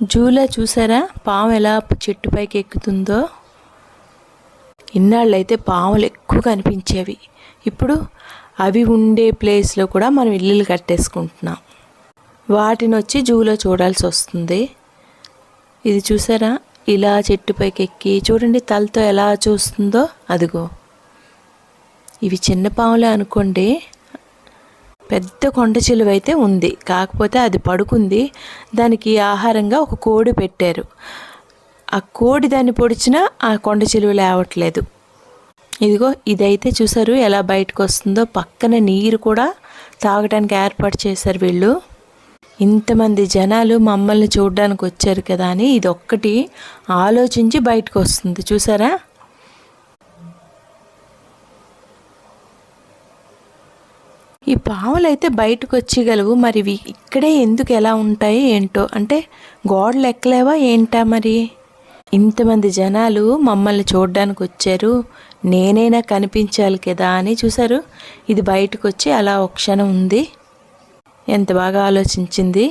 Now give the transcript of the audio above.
జూలో చూసారా పాము ఎలా చెట్టు పైకి ఎక్కుతుందో. ఇన్నాళ్ళైతే పాములు ఎక్కువ కనిపించేవి, ఇప్పుడు అవి ఉండే ప్లేస్లో కూడా మనం ఇల్లులు కట్టేసుకుంటున్నాం. వాటిని వచ్చి జూలో చూడాల్సి వస్తుంది. ఇది చూసారా ఇలా చెట్టు పైకి ఎక్కి చూడండి తలతో ఎలా చూస్తుందో. అదిగో ఇవి చిన్న పాములే అనుకోండి. పెద్ద కొండ చిలువ అయితే ఉంది, కాకపోతే అది పడుకుంది. దానికి ఆహారంగా ఒక కోడి పెట్టారు. ఆ కోడి దాన్ని పొడిచినా ఆ కొండ చిలువ లేవట్లేదు. ఇదిగో ఇదైతే చూసారు ఎలా బయటకు వస్తుందో. పక్కన నీరు కూడా తాగడానికి ఏర్పాటు చేశారు వీళ్ళు. ఇంతమంది జనాలు మమ్మల్ని చూడడానికి వచ్చారు కదా అని ఇది ఒక్కటి ఆలోచించి బయటకు వస్తుంది. చూసారా ఈ పాములు అయితే బయటకు వచ్చేయగలవు, మరి ఇక్కడే ఎందుకు ఎలా ఉంటాయి ఏంటో. అంటే గోడలు ఎక్కలేవా ఏంటా మరి. ఇంతమంది జనాలు మమ్మల్ని చూడడానికి వచ్చారు, నేనైనా కనిపించాలి కదా అని చూసారు ఇది బయటకు వచ్చి అలా ఒక క్షణం ఉంది. ఎంత బాగా ఆలోచించింది.